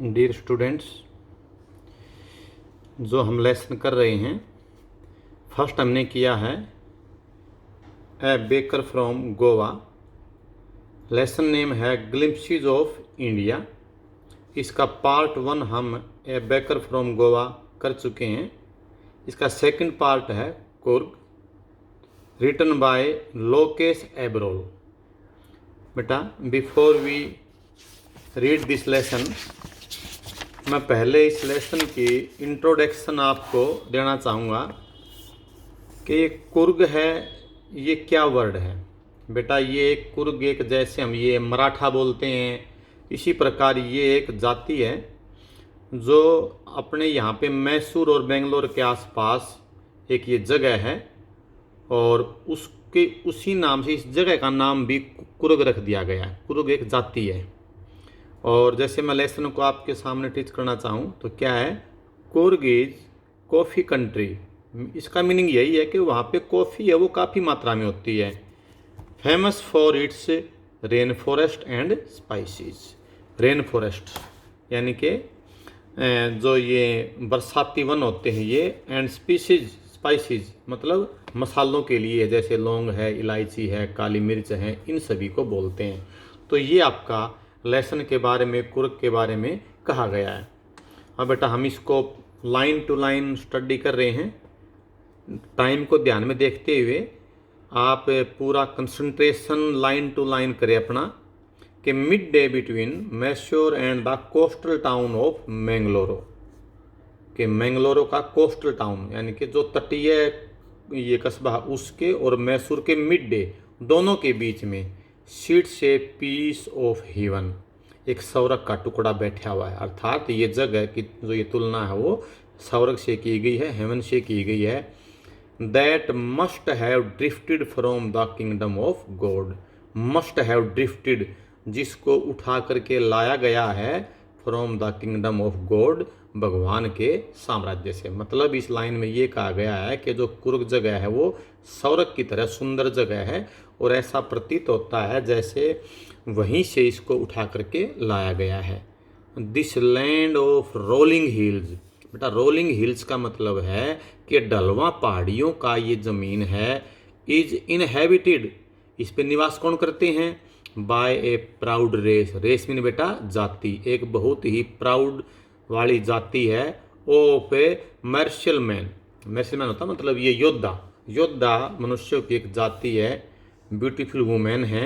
Dear students, जो हम lesson कर रहे हैं, फर्स्ट हमने किया है ए baker from Goa. Lesson name है ग्लिम्पसेस ऑफ इंडिया। इसका पार्ट 1 हम ए बेकर फ्रॉम गोवा कर चुके हैं। इसका सेकंड पार्ट है कुर्ग, रिटन बाय लोकेश एब्रोल। बेटा, before we read this lesson, मैं पहले इस लेसन की इंट्रोडक्शन आपको देना चाहूँगा कि ये कुर्ग है, ये क्या वर्ड है। बेटा, ये कुर्ग एक, जैसे हम ये मराठा बोलते हैं, इसी प्रकार ये एक जाति है जो अपने यहाँ पे मैसूर और बेंगलोर के आसपास एक ये जगह है, और उसके उसी नाम से इस जगह का नाम भी कुर्ग रख दिया गया है। कुर्ग एक जाति है। और जैसे मैं लेसन को आपके सामने टीच करना चाहूँ तो क्या है, कुर्ग इज कॉफ़ी कंट्री। इसका मीनिंग यही है कि वहाँ पे कॉफ़ी है वो काफ़ी मात्रा में होती है। Famous for its rain forest and spices. Rain forest यानी कि जो ये बरसाती वन होते हैं ये, एंड स्पीसीज, स्पाइसेस मतलब मसालों के लिए, जैसे लौंग है, इलायची है, काली मिर्च है, इन सभी को बोलते हैं। तो ये आपका लेसन के बारे में, कुर्ग के बारे में कहा गया है। अब बेटा, हम इसको लाइन टू लाइन स्टडी कर रहे हैं। टाइम को ध्यान में देखते हुए आप पूरा कंसंट्रेशन लाइन टू लाइन करें अपना, कि mid day between Mysore and the coastal town of Mangalore. कि मैंगलोरो का कोस्टल टाउन यानी कि जो तटीय ये कस्बा उसके और मैसूर के मिड डे दोनों के बीच में seats a piece of heaven, एक स्वर्ग का टुकड़ा बैठा हुआ है। अर्थात ये जगह की जो ये तुलना है वो स्वर्ग से की गई है, हेवन से की गई है। That must have drifted from the kingdom of God. Must have drifted, जिसको उठा करके लाया गया है, from the kingdom of God, भगवान के साम्राज्य से। मतलब इस लाइन में ये कहा गया है कि जो कुर्ग जगह है वो स्वर्ग की तरह सुंदर जगह है, और ऐसा प्रतीत होता है जैसे वहीं से इसको उठा करके लाया गया है। This land of rolling hills. बेटा, रोलिंग हिल्स का मतलब है कि ढलवा पहाड़ियों का ये ज़मीन है। इज इनहेबिटेड, इस पे निवास कौन करते हैं, by a proud race. Race mean बेटा जाति, एक बहुत ही प्राउड वाली जाति है। Of a martial man, martial man होता मतलब ये योद्धा, योद्धा मनुष्यों की एक जाति है। ब्यूटीफुल वुमेन है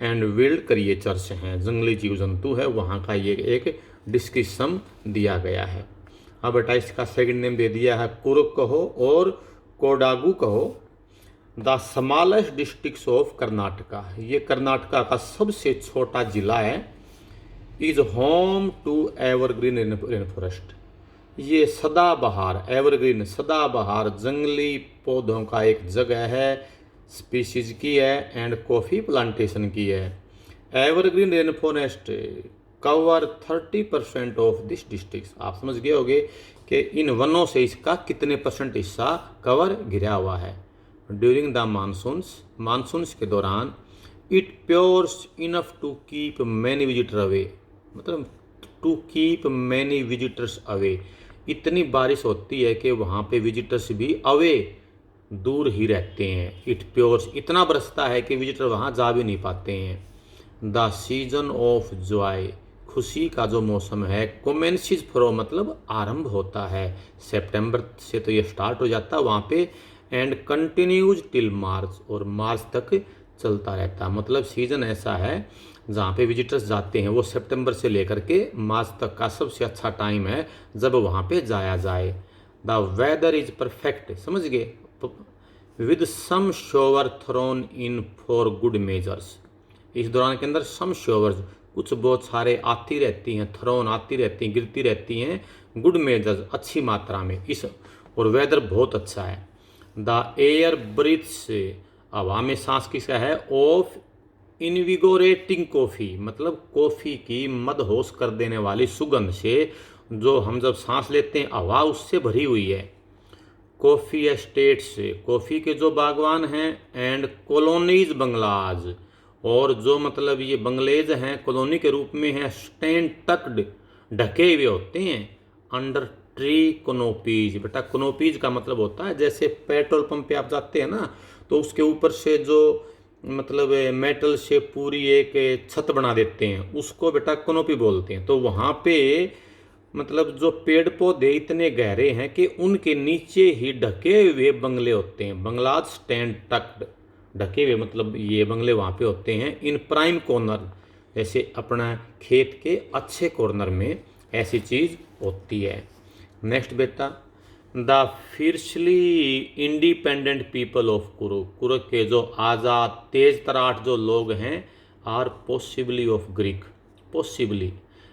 एंड विल्ड क्रिएचर्स हैं, जंगली जीव जंतु है। वहाँ का ये एक डिस्क्रिप्शन दिया गया है। अब बेटा, इसका सेकंड नेम दे दिया है कुर्ग कहो और कोडागु कहो। The smallest district of Karnataka, ये कर्नाटका का सबसे छोटा जिला है। Is home to evergreen rain forest, ये सदाबहार, एवरग्रीन सदाबहार जंगली पौधों का एक जगह है, स्पीसीज की है, एंड कॉफ़ी प्लांटेशन की है। Evergreen rain forest cover 30% of this district. आप समझ गए होंगे कि इन वनों से इसका कितने परसेंट हिस्सा कवर घिरा हुआ है। ड्यूरिंग द मानसून्स, मानसून्स के दौरान, it pours enough to keep many visitor away, मतलब to keep many visitors away, इतनी बारिश होती है कि वहाँ पे विजिटर्स भी अवे, दूर ही रहते हैं। इट प्योर्स, इतना बरसता है कि विजिटर वहाँ जा भी नहीं पाते हैं। द सीजन ऑफ जॉय, खुशी का जो मौसम है, कोमेंसिस फ्रॉम मतलब आरंभ होता है, सितंबर से तो ये स्टार्ट हो जाता है वहाँ पे, एंड कंटिन्यूज टिल मार्च, और मार्च तक चलता रहता है। मतलब सीजन ऐसा है जहाँ पे विजिटर्स जाते हैं वो सितंबर से लेकर के मार्च तक का सबसे अच्छा टाइम है जब वहाँ पे जाया जाए। द वेदर इज परफेक्ट, समझ गए, with some shower thrown in for good measures. इस दौरान के अंदर सम शोवर्स, कुछ बहुत सारे आती रहती हैं, थ्रोन आती रहती हैं, गिरती रहती हैं, गुड मेजर्स अच्छी मात्रा में, इस और वेदर बहुत अच्छा है। द एयर ब्रीथ्स, हवा में सांस किसका है, ऑफ इनविगोरेटिंग कॉफ़ी, मतलब कॉफ़ी की मदहोश कर देने वाली सुगंध से, जो हम जब सांस लेते हैं हवा उससे भरी हुई है। कॉफ़ी एस्टेट्स, कॉफ़ी के जो बागवान हैं, एंड कॉलोनीज बंगलाज, और जो मतलब ये बंगलेज हैं कॉलोनी के रूप में हैं, स्टैंड टक्ड, ढके हुए होते हैं। अंडर ट्री कनोपीज, बेटा कनोपीज का मतलब होता है जैसे पेट्रोल पंप पे आप जाते हैं ना, तो उसके ऊपर से जो मतलब मेटल से पूरी एक छत बना देते हैं, उसको बेटा कनोपी बोलते हैं। तो वहाँ पे मतलब जो पेड़ पौधे इतने गहरे हैं कि उनके नीचे ही ढके हुए बंगले होते हैं। बंगलाज स्टैंड टक्ड, ढके हुए मतलब ये बंगले वहाँ पे होते हैं। इन प्राइम कॉर्नर, जैसे अपना खेत के अच्छे कॉर्नर में ऐसी चीज़ होती है। नेक्स्ट बेटा, the fiercely independent people of Coorg, Coorg के जो आज़ाद तेज तराट जो लोग हैं, are possibly of Greek, possibly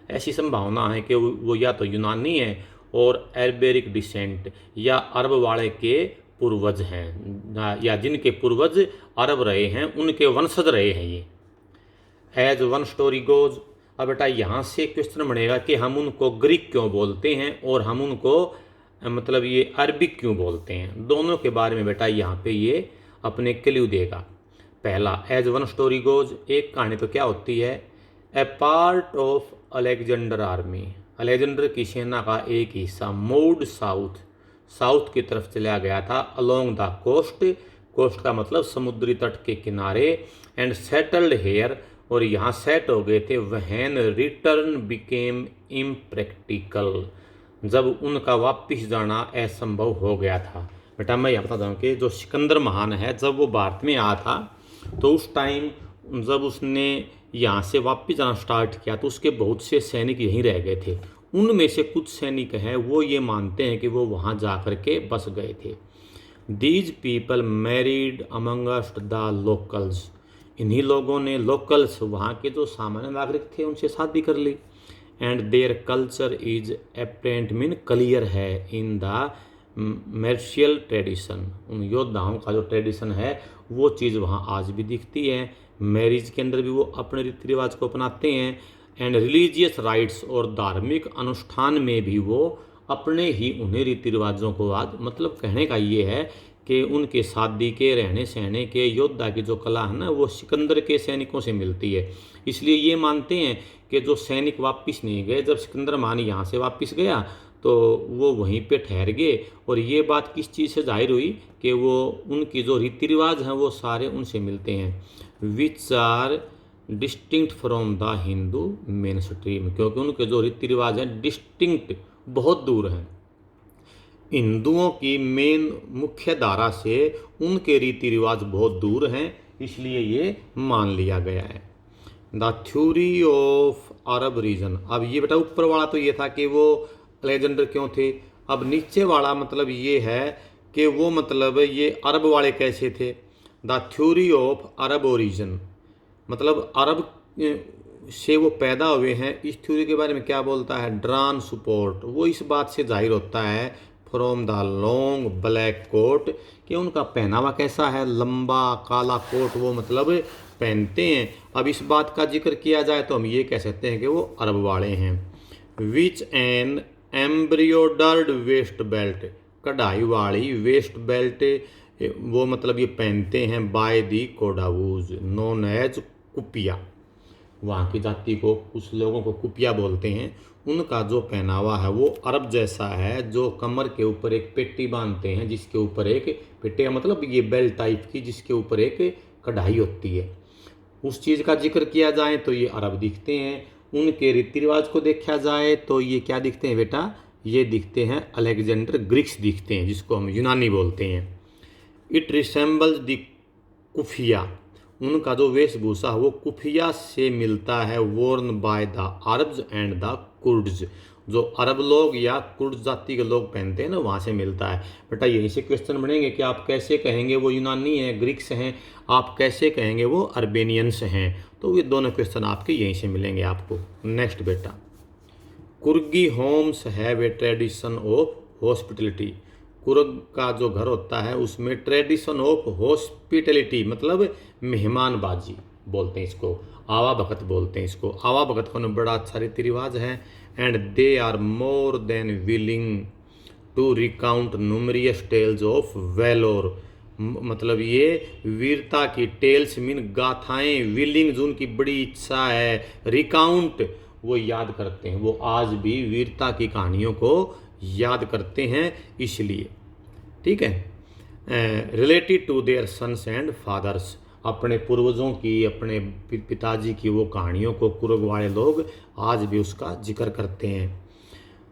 ऐसी संभावना है कि वो या तो यूनानी है और एल्बेरिक डिसेंट या अरब वाले के पूर्वज हैं, या जिनके पूर्वज अरब रहे हैं उनके वंशज रहे हैं ये। एज वन स्टोरी गोज, अब बेटा यहाँ से क्वेश्चन बनेगा कि हम उनको ग्रीक क्यों बोलते हैं और हम उनको मतलब ये अरबिक क्यों बोलते हैं। दोनों के बारे में बेटा यहाँ पे ये अपने क्ल्यू देगा। पहला, एज वन स्टोरी गोज, एक कहानी तो क्या होती है, a part of Alexander army, Alexander की सेना का एक हिस्सा मूव्ड साउथ, साउथ की तरफ चला गया था, अलोंग द कोस्ट, कोस्ट का मतलब समुद्री तट के किनारे, एंड सेटल्ड हेयर, और यहाँ सेट हो गए थे। वहन रिटर्न बिकेम इम्प्रैक्टिकल, जब उनका वापिस जाना असंभव हो गया था। बेटा मैं यहाँ बताता हूँ कि जो सिकंदर महान है, जब वो भारत में आया था तो उस टाइम जब उसने यहाँ से वापिस जाना स्टार्ट किया तो उसके बहुत से सैनिक यहीं रह गए थे। उनमें से कुछ सैनिक हैं वो ये मानते हैं कि वो वहाँ जा कर के बस गए थे। These people married amongst the locals, इन्हीं लोगों ने लोकल्स, वहाँ के जो सामान्य नागरिक थे, उनसे शादी कर ली। And their culture is apparent mean clear है इन द मार्शियल ट्रेडिशन, उन योद्धाओं का जो ट्रेडिशन है वो चीज़ वहाँ आज भी दिखती है। मैरिज के अंदर भी वो अपने रीति रिवाज को अपनाते हैं। एंड रिलीजियस राइट्स, और धार्मिक अनुष्ठान में भी वो अपने ही उन्हें रीति रिवाजों को आज, मतलब कहने का ये है कि उनके शादी के रहने सहने के योद्धा की जो कला है ना, वो सिकंदर के सैनिकों से मिलती है। इसलिए ये मानते हैं कि जो सैनिक वापस नहीं गए, जब सिकंदर महान यहाँ से वापस गया तो वो वहीं पे ठहर गए। और ये बात किस चीज़ से जाहिर हुई कि वो उनकी जो रीति रिवाज हैं वो सारे उनसे मिलते हैं। Which are distinct from the Hindu main stream, क्योंकि उनके जो रीति रिवाज हैं डिस्टिंक्ट, बहुत दूर हैं हिंदुओं की मेन मुख्य धारा से, उनके रीति रिवाज बहुत दूर हैं, इसलिए ये मान लिया गया है। The theory of Arab region, अब ये बेटा ऊपर वाला तो ये था कि वो अलेक्जेंडर क्यों थे, अब नीचे वाला मतलब ये है कि वो मतलब ये अरब वाले कैसे थे। The theory of Arab origin, मतलब अरब से वो पैदा हुए हैं, इस थ्योरी के बारे में क्या बोलता है, ड्रान सपोर्ट, वो इस बात से जाहिर होता है from the long black coat, कि उनका पहनावा कैसा है, लंबा काला कोट वो मतलब पहनते हैं। अब इस बात का जिक्र किया जाए तो हम ये कह सकते हैं कि वो अरब वाले हैं। विच एन एम्ब्रियोडर्ड वेस्ट बेल्ट, कढ़ाई वाली वेस्ट बेल्ट वो मतलब ये पहनते हैं बाय दी कोडावूज नोन एज कुपिया, वहाँ की जाति को कुछ लोगों को कुपिया बोलते हैं। उनका जो पहनावा है वो अरब जैसा है, जो कमर के ऊपर एक पेटी बांधते हैं, जिसके ऊपर एक पेटी मतलब ये बेल्ट टाइप की, जिसके ऊपर एक कढ़ाई होती है। उस चीज़ का जिक्र किया जाए तो ये अरब दिखते हैं। उनके रीति रिवाज को देखा जाए तो ये क्या दिखते हैं बेटा, ये दिखते हैं अलेक्जेंडर ग्रीक्स दिखते हैं, जिसको हम यूनानी बोलते हैं। इट रिसेंबल्स द कुफिया, उनका जो वेशभूषा वो कुफिया से मिलता है। Warne by the Arabs and the Kurds, जो अरब लोग या कुर्ड जाति के लोग पहनते हैं ना, वहाँ से मिलता है। बेटा यहीं से क्वेश्चन बनेंगे कि आप कैसे कहेंगे वो यूनानी हैं, ग्रीक्स हैं, आप कैसे कहेंगे वो अर्बेनियंस हैं। तो ये दोनों क्वेश्चन आपके यहीं से मिलेंगे आपको। नेक्स्ट बेटा, Coorgi homes have a tradition of hospitality, Coorg का जो घर होता है उसमें ट्रेडिशन ऑफ हॉस्पिटलिटी मतलब मेहमानबाजी बोलते हैं इसको, आवा भगत बोलते हैं इसको। आवा भगत का बड़ा अच्छा रीति रिवाज है। And they are more than willing to recount numerous tales of valour, मतलब ये वीरता की टेल्स मीन गाथाएं, विलिंग जो उनकी बड़ी इच्छा है, रिकाउंट वो याद करते हैं, वो आज भी वीरता की कहानियों को याद करते हैं इसलिए। ठीक है, related to their sons and fathers, अपने पूर्वजों की, अपने पिताजी की वो कहानियों को कुर्ग वाले लोग आज भी उसका जिक्र करते हैं।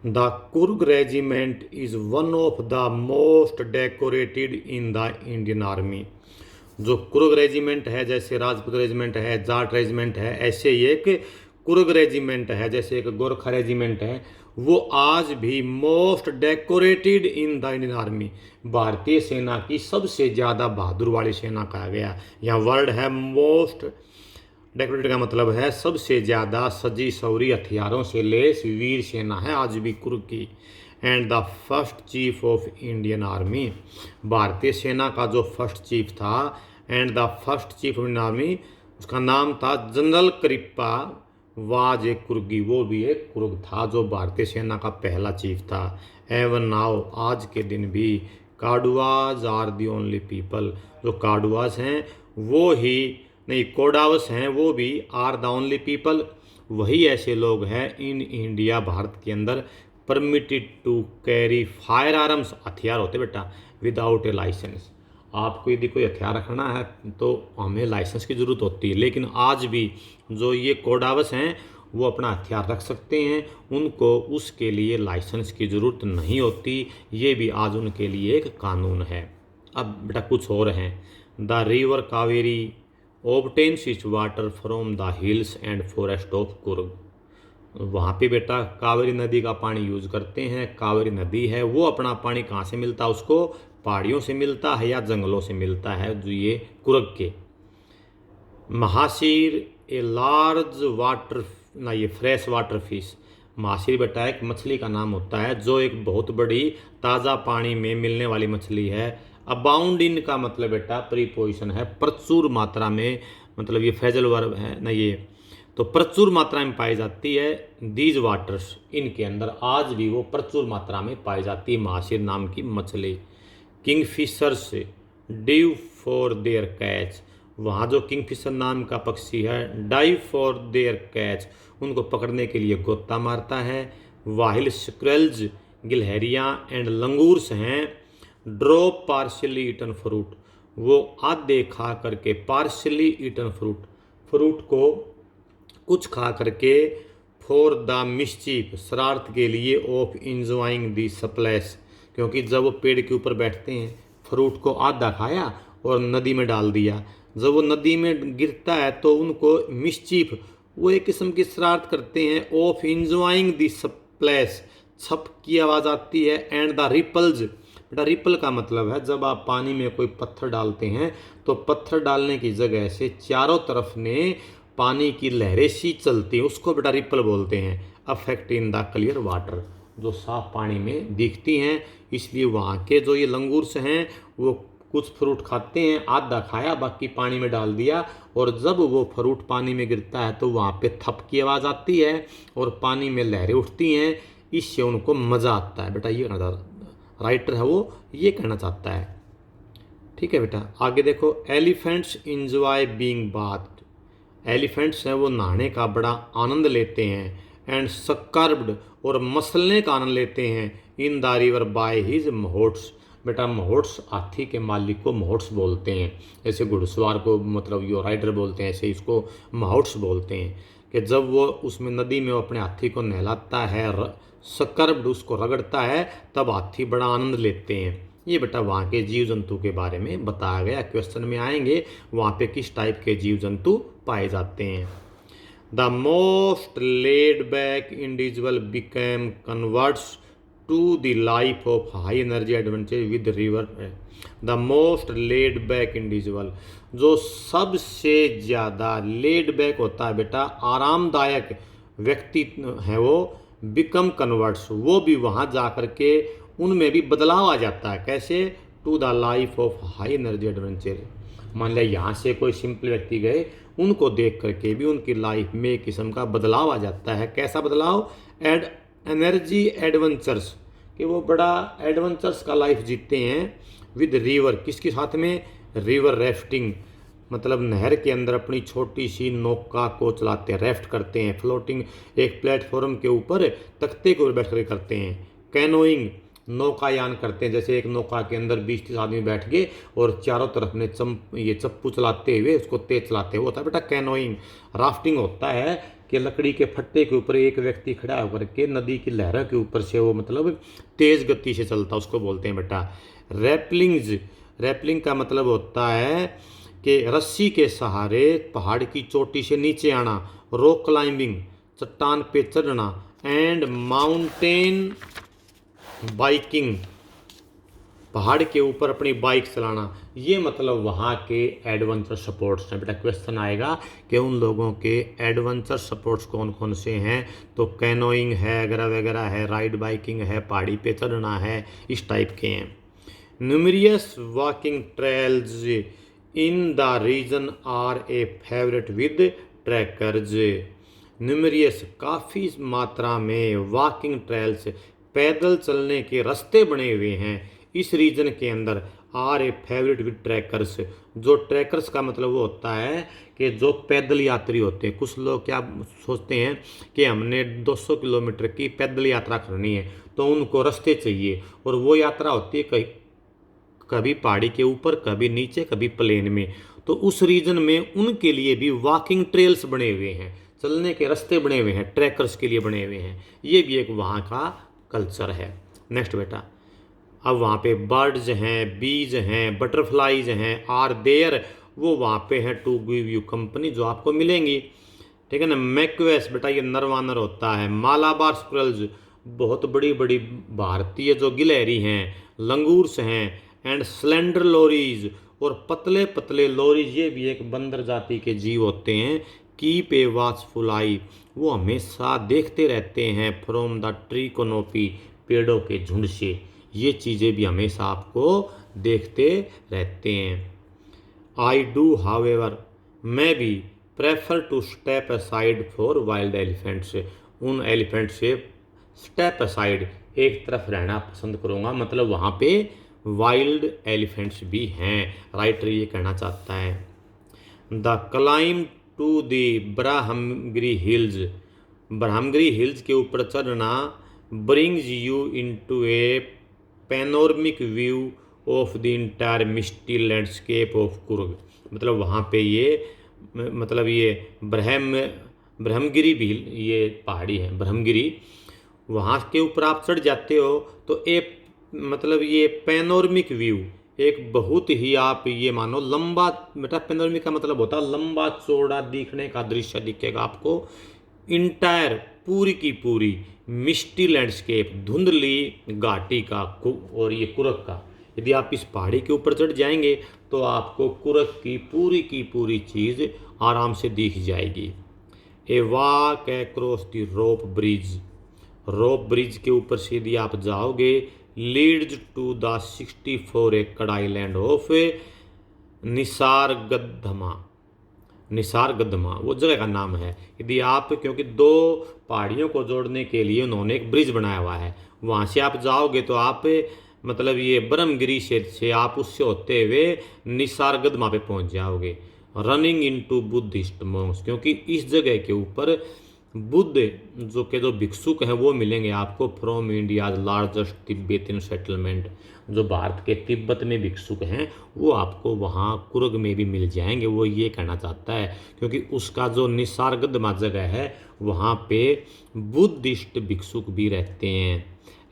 The Coorg regiment is one of the most decorated in the Indian army. जो कुर्ग रेजिमेंट है, जैसे राजपूत रेजिमेंट है, जाट रेजिमेंट है, ऐसे ही एक कुर्ग रेजिमेंट है, जैसे एक गोरखा रेजिमेंट है, वो आज भी most decorated in the Indian army, भारतीय सेना की सबसे ज़्यादा बहादुर वाली सेना कहा गया। यहाँ वर्ड है मोस्ट डेकोरेटेड का मतलब है सबसे ज़्यादा सजी सवरी हथियारों से लेस वीर सेना है आज भी कुर्ग की। And the first chief of Indian army, भारतीय सेना का जो फर्स्ट चीफ था, and the first chief of Indian army, उसका नाम था जनरल करिप्पा वाज एक कुर्गी, वो भी एक कुर्ग था जो भारतीय सेना का पहला चीफ था। एवन नाउ, आज के दिन भी, काडुआज आर दी ओनली पीपल, जो काडुआज हैं वो ही नहीं, कोडावस हैं वो भी, आर द ओनली पीपल, वही ऐसे लोग हैं इन इंडिया, भारत के अंदर, permitted to carry fire arms, हथियार होते बेटा, विदाउट ए लाइसेंस। आपको यदि कोई हथियार रखना है तो हमें लाइसेंस की ज़रूरत होती है, लेकिन आज भी जो ये कोडावस हैं वो अपना हथियार रख सकते हैं, उनको उसके लिए लाइसेंस की ज़रूरत नहीं होती, ये भी आज उनके लिए एक कानून है। अब बेटा कुछ और हैं। The river Kaveri obtains it's water from the hills and forest of Coorg, वहाँ पे बेटा कावेरी नदी का पानी यूज करते हैं। कावेरी नदी है वो अपना पानी कहाँ से मिलता है, उसको पहाड़ियों से मिलता है या जंगलों से मिलता है, जो ये कुर्ग के। महासीर ए लार्ज वाटर, ना ये फ्रेश वाटर फिश, महासीर बेटा एक मछली का नाम होता है जो एक बहुत बड़ी ताज़ा पानी में मिलने वाली मछली है। अबाउंड इन का मतलब बेटा प्रीपोजिशन है, प्रचुर मात्रा में, मतलब ये फ्रेजल वर्ब है ना, ये तो प्रचुर मात्रा में पाई जाती है। दीज वाटर्स, इनके अंदर आज भी वो प्रचुर मात्रा में पाई जाती है महासीर नाम की मछली। Kingfishers div for their catch, वहाँ जो किंगफिशर नाम का पक्षी है, डाइव फॉर देयर कैच, उनको पकड़ने के लिए गोता मारता है। वाहिल स्क्रेल्स, गिलहरियाँ एंड लंगूर्स हैं, ड्रॉप पार्शली ईटन फ्रूट, वो आधे खा करके, पार्शली ईटन फ्रूट, फ्रूट को कुछ खा करके, फॉर द मिस्चीफ, शरारत के लिए, ऑफ इंजॉइंग दी सप्लेस, क्योंकि जब वो पेड़ के ऊपर बैठते हैं, फ्रूट को आधा खाया और नदी में डाल दिया, जब वो नदी में गिरता है तो उनको मिस्चीफ, वो एक किस्म की शरारत करते हैं। ऑफ इंजॉइंग दी सप्लेस, छप की आवाज़ आती है। एंड द रिपल्स, बेटा रिपल का मतलब है जब आप पानी में कोई पत्थर डालते हैं तो पत्थर डालने की जगह से चारों तरफ ने पानी की लहरें सी चलती है, उसको बेटा रिपल बोलते हैं। Affect in the clear water, जो साफ पानी में दिखती हैं। इसलिए वहाँ के जो ये लंगूर्स हैं वो कुछ फ्रूट खाते हैं, आधा खाया बाकी पानी में डाल दिया, और जब वो फ्रूट पानी में गिरता है तो वहाँ पे थप की आवाज़ आती है और पानी में लहरें उठती हैं, इससे उनको मज़ा आता है। बेटा ये राइटर है वो ये कहना चाहता है। ठीक है बेटा, आगे देखो। एलिफेंट्स इंजॉय बीइंग बाथ्ड, एलिफेंट्स हैं वो नहाने का बड़ा आनंद लेते हैं। एंड स्कर्ब्ड, और मसलने का आनंद लेते हैं, in the river by his mahouts, बेटा महोट्स हाथी के मालिक को महोट्स बोलते हैं, ऐसे घुड़सवार को मतलब यो राइडर बोलते हैं, ऐसे इसको महोट्स बोलते हैं। कि जब वो उसमें नदी में वो अपने हाथी को नहलाता है, स्कर्ब्ड उसको रगड़ता है, तब हाथी बड़ा आनंद लेते हैं। ये बेटा वहाँ के जीव जंतु के बारे में बताया गया, क्वेश्चन में आएंगे वहाँ पे किस टाइप के जीव जंतु पाए जाते हैं। The most laid back individual became converts to the life of high energy adventure with river. The most laid back individual, जो सबसे ज़्यादा लेड बैक होता है बेटा, आरामदायक व्यक्ति है वो, बिकम कन्वर्ट्स, वो भी वहाँ जा कर के उनमें भी बदलाव आ जाता है। कैसे? To the life of high energy adventure. मान लिया यहाँ से कोई सिंपल व्यक्ति गए, उनको देख करके भी उनकी लाइफ में एक किस्म का बदलाव आ जाता है। कैसा बदलाव? एनर्जी एडवेंचर्स, कि वो बड़ा एडवेंचर्स का लाइफ जीते हैं। विद रिवर, किसके साथ में? रिवर राफ्टिंग, मतलब नहर के अंदर अपनी छोटी सी नौका को चलाते हैं, रेफ्ट करते हैं। फ्लोटिंग एक प्लेटफॉर्म के ऊपर तख्ते के ऊपर बैठ कर करते हैं। कैनोइंग नौकायान करते हैं, जैसे एक नौका के अंदर 20-30 आदमी बैठ गए और चारों तरफ में ये चप्पू चलाते हुए उसको तेज चलाते हुए होता है बेटा कैनोइंग। राफ्टिंग होता है कि लकड़ी के फट्टे के ऊपर एक व्यक्ति खड़ा होकर के नदी की लहरों के ऊपर से वो मतलब तेज गति से चलता, उसको बोलते हैं बेटा रैपलिंग्स। रैपलिंग का मतलब होता है कि रस्सी के सहारे पहाड़ की चोटी से नीचे आना। रॉक क्लाइंबिंग चट्टान पे चढ़ना। एंड माउंटेन बाइकिंग पहाड़ के ऊपर अपनी बाइक चलाना। ये मतलब वहाँ के एडवेंचर स्पोर्ट्स हैं। बेटा क्वेश्चन आएगा कि उन लोगों के एडवेंचर स्पोर्ट्स कौन कौन से हैं, तो कैनोइंग है वगैरह वगैरह है, राइड बाइकिंग है, पहाड़ी पे चढ़ना है, इस टाइप के हैं। Numerous walking trails in the region are a favourite with trekkers. Numerous काफ़ी मात्रा में वॉकिंग ट्रेल्स पैदल चलने के रास्ते बने हुए हैं इस रीजन के अंदर। Are a favourite with trekkers. जो ट्रैकर्स का मतलब वो होता है कि जो पैदल यात्री होते हैं। कुछ लोग क्या सोचते हैं कि हमने 200 किलोमीटर की पैदल यात्रा करनी है, तो उनको रास्ते चाहिए, और वो यात्रा होती है कभी पहाड़ी के ऊपर, कभी नीचे, कभी प्लेन में। तो उस रीजन में उनके लिए भी वॉकिंग ट्रेल्स बने हुए हैं, चलने के रास्ते बने हुए हैं, ट्रैकर्स के लिए बने हुए हैं। ये भी एक वहाँ का कल्चर है। नेक्स्ट बेटा, अब वहाँ पे बर्ड्स हैं, बीज हैं, बटरफ्लाइज हैं, आर देयर, वो वहाँ पे हैं टू गिव यू कंपनी, जो आपको मिलेंगी। ठीक है ना। मैक्वेस बेटा ये नर वानर होता है। मालाबार स्क्विरल्स बहुत बड़ी बड़ी भारतीय जो गिलहरी हैं। लंगूर्स हैं। एंड स्लेंडर लोरीज और पतले पतले लोरीज, ये भी एक बंदर जाति के जीव होते हैं। कीप ए वॉचफुल आई, वो हमेशा देखते रहते हैं फ्रॉम द ट्री कोनोपी, पेड़ों के झुंड से। ये चीज़ें भी हमेशा आपको देखते रहते हैं। आई डू हावेवर, मैं भी prefer to step aside for wild elephants, उन एलिफेंट से स्टेप असाइड एक तरफ रहना पसंद करूँगा, मतलब वहाँ पे वाइल्ड एलिफेंट्स भी हैं। राइटर ये कहना चाहता है। The climb to the Brahmagiri hills, Brahmagiri hills के ऊपर चढ़ना brings you into a panoramic view of the entire misty landscape of Coorg, मतलब वहाँ पे ये ब्रह्मगिरी भी ये पहाड़ी है ब्रह्मगिरी, वहाँ के ऊपर आप चढ़ जाते हो तो ये पैनोरमिक व्यू, एक बहुत ही आप ये मानो लंबा, बेटा पैनोरमिक का मतलब होता है लंबा चौड़ा दिखने का दृश्य दिखेगा आपको। इंटायर पूरी की पूरी, मिस्टी लैंडस्केप धुंधली घाटी का, और ये कुर्ग का। यदि आप इस पहाड़ी के ऊपर चढ़ जाएंगे तो आपको कुर्ग की पूरी चीज़ आराम से दिख जाएगी। A walk across the rope bridge, rope bridge के ऊपर से यदि आप जाओगे लीड्स टू द 64 एकड़ आइलैंड ऑफ निसारगढ़मा, निसारगढ़मा वो जगह का नाम है। यदि आप, क्योंकि दो पहाड़ियों को जोड़ने के लिए उन्होंने एक ब्रिज बनाया हुआ है, वहाँ से आप जाओगे तो आप ये ब्रह्मगिरी से आप उससे होते हुए निसारगढ़मा पे पहुँच जाओगे। रनिंग इनटू बुद्धिस्ट मॉन्क्स, क्योंकि इस जगह के ऊपर बुद्ध जो भिक्षुक हैं वो मिलेंगे आपको from India's largest Tibetan settlement, जो भारत के तिब्बत में भिक्षुक हैं वो आपको वहाँ कुर्ग में भी मिल जाएंगे। वो ये कहना चाहता है क्योंकि उसका जो निसारगढ़मा जगह है वहाँ पे बुद्धिस्ट भिक्षुक भी रहते हैं।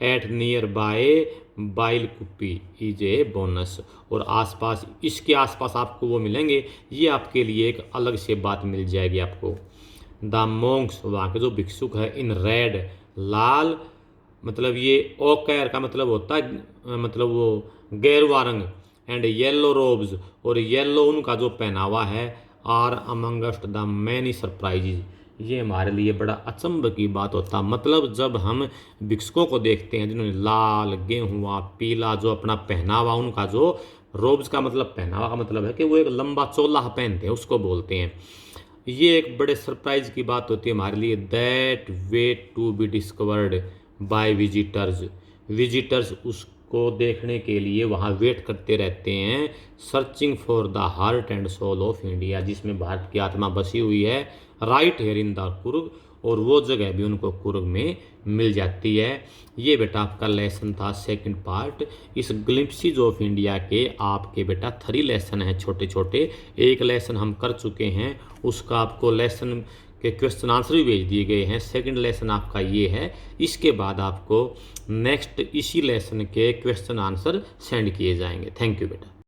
At near by Bylakuppe is a bonus, और आसपास, इसके आसपास आपको वो मिलेंगे, ये आपके लिए एक अलग से बात मिल जाएगी आपको। द मोंक्स, वहाँ के जो भिक्षुक है, इन रेड लाल, ये ओकर का मतलब होता है वो गेरुआ रंग, एंड येलो रोब्स, और येलो उनका जो पहनावा है, are amongst the many surprises, ये हमारे लिए बड़ा अचंभ की बात होता। मतलब जब हम भिक्षुकों को देखते हैं जिन्होंने लाल, गेहुआ, पीला जो अपना पहनावा, उनका जो रोब्स का मतलब पहनावा का मतलब है कि वो एक लंबा चोला पहनते हैं, उसको बोलते हैं। ये एक बड़े सरप्राइज की बात होती है हमारे लिए। That wait to be discovered by visitors, visitors को देखने के लिए वहाँ वेट करते रहते हैं। Searching for the heart and soul of India, जिसमें भारत की आत्मा बसी हुई है, right here in the Coorg, और वो जगह भी उनको कुर्ग में मिल जाती है। ये बेटा आपका लेसन था सेकंड पार्ट। इस ग्लिम्पसेस ऑफ इंडिया के आपके बेटा 3 लेसन हैं छोटे छोटे। एक लेसन हम कर चुके हैं, उसका आपको लेसन के क्वेश्चन आंसर भी भेज दिए गए हैं। सेकंड लेसन आपका ये है, इसके बाद आपको नेक्स्ट इसी लेसन के क्वेश्चन आंसर सेंड किए जाएंगे। थैंक यू बेटा।